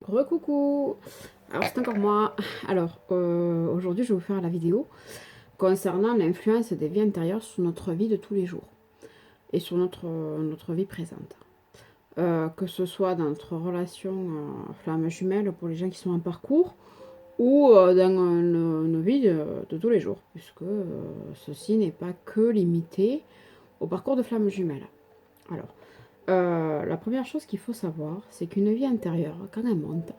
Recoucou. Alors c'est encore moi. Alors aujourd'hui je vais vous faire la vidéo concernant l'influence des vies intérieures sur notre vie de tous les jours et sur notre vie présente. Que ce soit dans notre relation flamme jumelle pour les gens qui sont en parcours ou dans nos vies de tous les jours, puisque ceci n'est pas que limité au parcours de flamme jumelle. Alors, la première chose qu'il faut savoir, c'est qu'une vie intérieure, quand elle monte,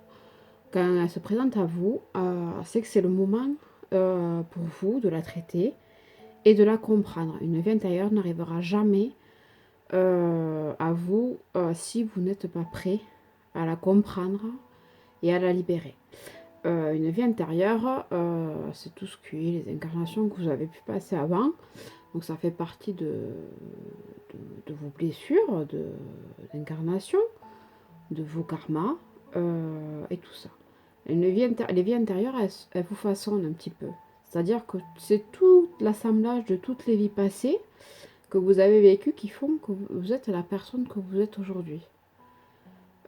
quand elle se présente à vous, c'est que c'est le moment pour vous de la traiter et de la comprendre. Une vie intérieure n'arrivera jamais à vous si vous n'êtes pas prêt à la comprendre et à la libérer. Une vie intérieure, c'est tout ce qui est les incarnations que vous avez pu passer avant. Donc ça fait partie de vos blessures, d'incarnation, de vos karmas et tout ça. Les vies intérieures, elles vous façonnent un petit peu. C'est-à-dire que c'est tout l'assemblage de toutes les vies passées que vous avez vécues qui font que vous êtes la personne que vous êtes aujourd'hui.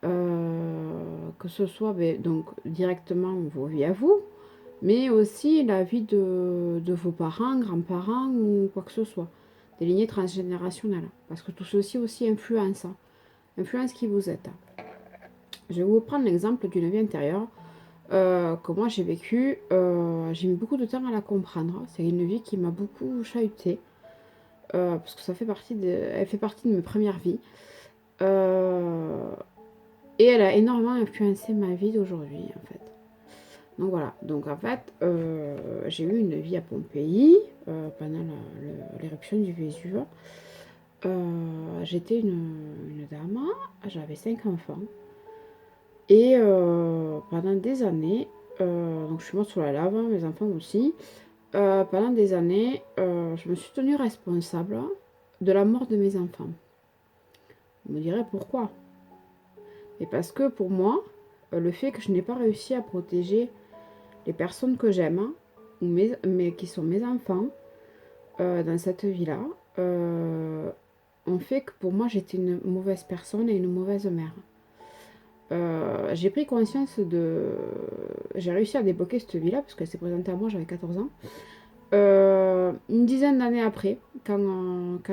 Que ce soit donc directement vos vies à vous, mais aussi la vie de vos parents, grands-parents ou quoi que ce soit. Des lignées transgénérationnelles. Parce que tout ceci aussi influence qui vous êtes. Je vais vous prendre l'exemple d'une vie intérieure que moi j'ai vécu. J'ai mis beaucoup de temps à la comprendre. C'est une vie qui m'a beaucoup chahuté. Parce que elle fait partie de mes premières vies. Et elle a énormément influencé ma vie d'aujourd'hui, en fait. Donc voilà. Donc en fait, j'ai eu une vie à Pompéi pendant l'éruption du Vésuve. J'étais une dame, j'avais 5 enfants. Et pendant des années, donc je suis morte sous la lave, mes enfants aussi. Pendant des années, je me suis tenue responsable de la mort de mes enfants. Vous me direz pourquoi? Et parce que pour moi, le fait que je n'ai pas réussi à protéger les personnes que j'aime, ou qui sont mes enfants, dans cette vie-là, ont fait que pour moi j'étais une mauvaise personne et une mauvaise mère. J'ai pris conscience de... J'ai réussi à débloquer cette vie-là, parce qu'elle s'est présentée à moi, j'avais 14 ans. Une dizaine d'années après, quand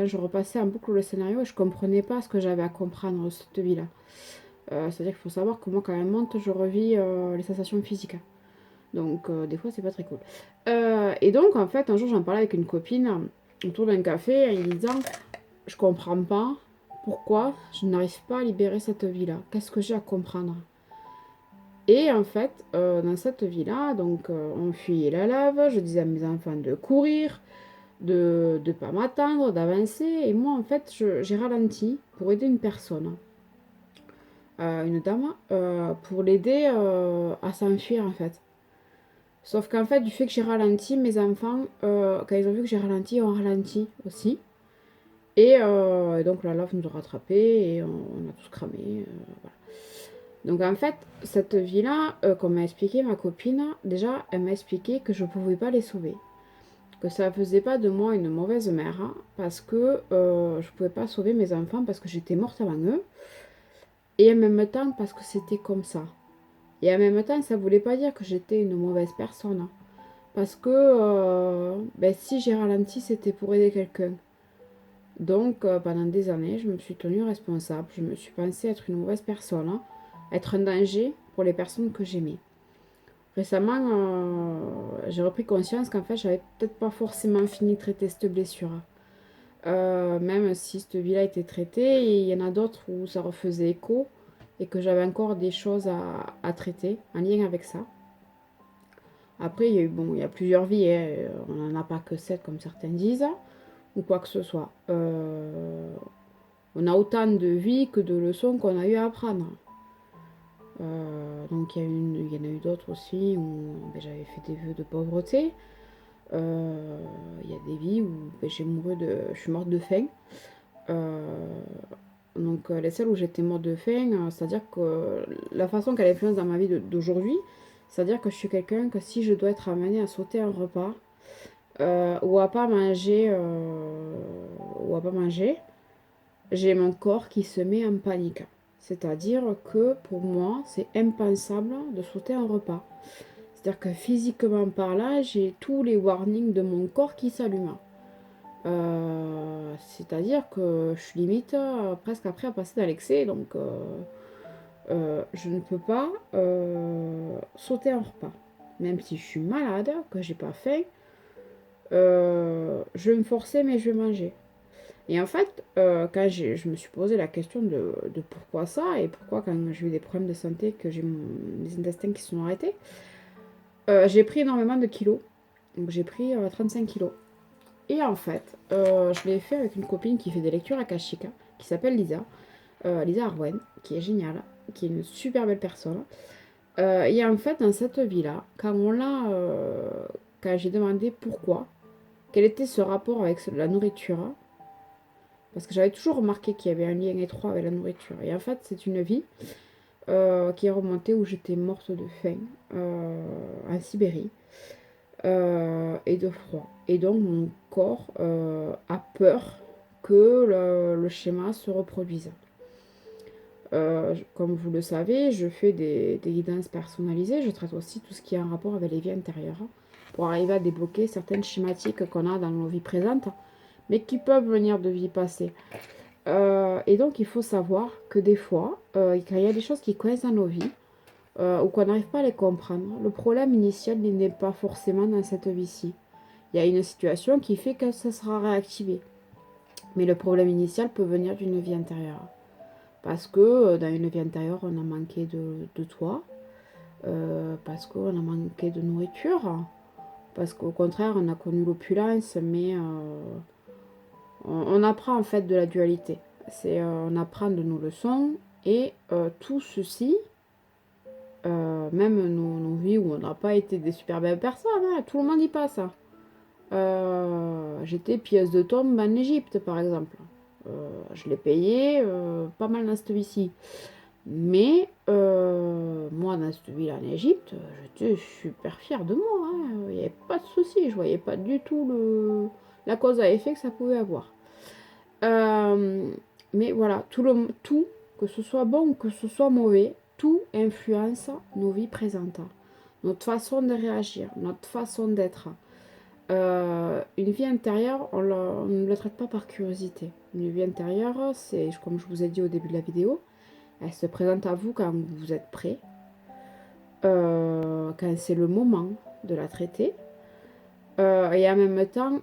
je repassais en boucle le scénario, je comprenais pas ce que j'avais à comprendre de cette vie-là. C'est-à-dire qu'il faut savoir que moi, quand elle monte, je revis les sensations physiques. Donc, des fois, c'est pas très cool. Et donc, en fait, un jour, j'en parlais avec une copine autour d'un café en lui disant: je comprends pas pourquoi je n'arrive pas à libérer cette vie-là. Qu'est-ce que j'ai à comprendre? Et en fait, dans cette vie-là, donc on fuyait la lave, je disais à mes enfants de courir, de ne pas m'attendre, d'avancer. Et moi, en fait, j'ai ralenti pour aider une personne, une dame, pour l'aider à s'enfuir, en fait. Sauf qu'en fait, du fait que j'ai ralenti, mes enfants, quand ils ont vu que j'ai ralenti, ils ont ralenti aussi. Et donc la lave nous a rattrapés et on a tous cramé. Voilà. Donc en fait, cette vie-là, comme m'a expliqué ma copine, déjà, elle m'a expliqué que je ne pouvais pas les sauver. Que ça ne faisait pas de moi une mauvaise mère, hein, parce que je ne pouvais pas sauver mes enfants parce que j'étais morte avant eux. Et en même temps, parce que c'était comme ça. Et en même temps, ça ne voulait pas dire que j'étais une mauvaise personne, hein. Parce que si j'ai ralenti, c'était pour aider quelqu'un. Donc, pendant des années, je me suis tenue responsable. Je me suis pensée être une mauvaise personne, hein, être un danger pour les personnes que j'aimais. Récemment, j'ai repris conscience qu'en fait, j'avais peut-être pas forcément fini de traiter cette blessure. Même si cette vie-là était traitée, il y en a d'autres où ça refaisait écho et que j'avais encore des choses à traiter en lien avec ça. Après, il y a plusieurs vies, hein. On n'en a pas que 7 comme certains disent, ou quoi que ce soit. On a autant de vies que de leçons qu'on a eu à apprendre. Donc il y en a eu d'autres aussi où j'avais fait des vœux de pauvreté. Il y a des vies où je suis morte de faim. Donc les celles où j'étais morte de faim, c'est-à-dire que la façon qu'elle influence dans ma vie d'aujourd'hui, c'est-à-dire que je suis quelqu'un que si je dois être amenée à sauter un repas ou à pas manger, j'ai mon corps qui se met en panique. C'est-à-dire que pour moi, c'est impensable de sauter un repas. C'est-à-dire que physiquement par là, j'ai tous les warnings de mon corps qui s'allument. C'est-à-dire que je suis limite presque après à passer dans l'excès, donc je ne peux pas sauter un repas. Même si je suis malade, que j'ai pas faim, je vais me forcer, mais je vais manger. Et en fait, quand je me suis posé la question de pourquoi ça, et pourquoi quand j'ai eu des problèmes de santé, que j'ai mes intestins qui se sont arrêtés, j'ai pris énormément de kilos. Donc j'ai pris 35 kilos. Et en fait, je l'ai fait avec une copine qui fait des lectures akashiques, qui s'appelle Lisa, Lisa Arwen, qui est géniale, qui est une super belle personne. Et en fait, dans cette vie-là, quand j'ai demandé pourquoi, quel était ce rapport avec la nourriture, parce que j'avais toujours remarqué qu'il y avait un lien étroit avec la nourriture. Et en fait, c'est une vie qui est remontée où j'étais morte de faim en Sibérie et de froid. Et donc, mon corps a peur que le schéma se reproduise. Comme vous le savez, je fais des guidances personnalisées. Je traite aussi tout ce qui est en rapport avec les vies intérieures pour arriver à débloquer certaines schématiques qu'on a dans nos vies présentes, mais qui peuvent venir de vies passées. Et donc, il faut savoir que des fois, quand il y a des choses qui coincent dans nos vies, ou qu'on n'arrive pas à les comprendre, le problème initial n'est pas forcément dans cette vie-ci. Il y a une situation qui fait que ça sera réactivé. Mais le problème initial peut venir d'une vie intérieure. Parce que dans une vie antérieure, on a manqué de toit, parce qu'on a manqué de nourriture, parce qu'au contraire, on a connu l'opulence, mais on apprend en fait de la dualité. On apprend de nos leçons, et tout ceci, même nos vies où on n'a pas été des super belles personnes, hein, tout le monde y passe. J'étais pilleuse de tombes en Égypte, par exemple. Je l'ai payé pas mal dans cette vie-ci. Mais moi, dans cette ville en Égypte, j'étais super fière de moi, hein. Il n'y avait pas de souci. Je voyais pas du tout la cause à effet que ça pouvait avoir. Mais voilà, tout, que ce soit bon ou que ce soit mauvais, tout influence nos vies présentes. Notre façon de réagir, notre façon d'être. Une vie intérieure, on ne la traite pas par curiosité. Une vie intérieure, c'est, comme je vous ai dit au début de la vidéo, elle se présente à vous quand vous êtes prêt, quand c'est le moment de la traiter. Et en même temps,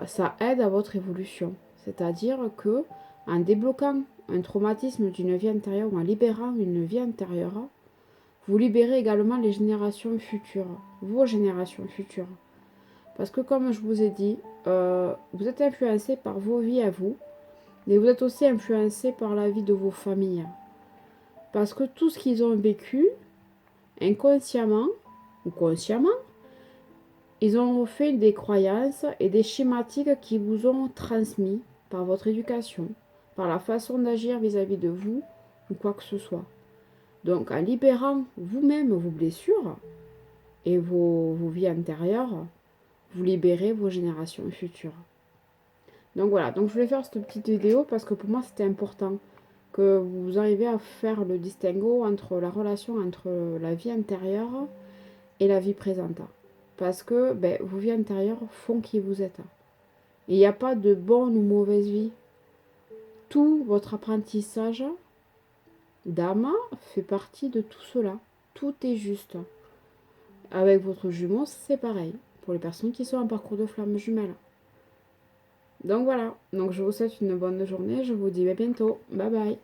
ça aide à votre évolution. C'est-à-dire que en débloquant un traumatisme d'une vie antérieure ou en libérant une vie antérieure, vous libérez également les générations futures, vos générations futures. Parce que comme je vous ai dit, vous êtes influencé par vos vies à vous, mais vous êtes aussi influencé par la vie de vos familles. Parce que tout ce qu'ils ont vécu, inconsciemment ou consciemment, ils ont fait des croyances et des schématiques qui vous ont transmis par votre éducation, par la façon d'agir vis-à-vis de vous ou quoi que ce soit. Donc en libérant vous-même vos blessures et vos vies antérieures, vous libérez vos générations futures. Donc voilà, donc je voulais faire cette petite vidéo parce que pour moi c'était important que vous arrivez à faire le distinguo entre la relation entre la vie antérieure et la vie présente. Parce que vos vies antérieures font qui vous êtes. Il n'y a pas de bonne ou mauvaise vie. Tout votre apprentissage d'âme fait partie de tout cela. Tout est juste. Avec votre jumeau, c'est pareil. Pour les personnes qui sont en parcours de flamme jumelle. Donc voilà. Donc je vous souhaite une bonne journée. Je vous dis à bientôt. Bye bye.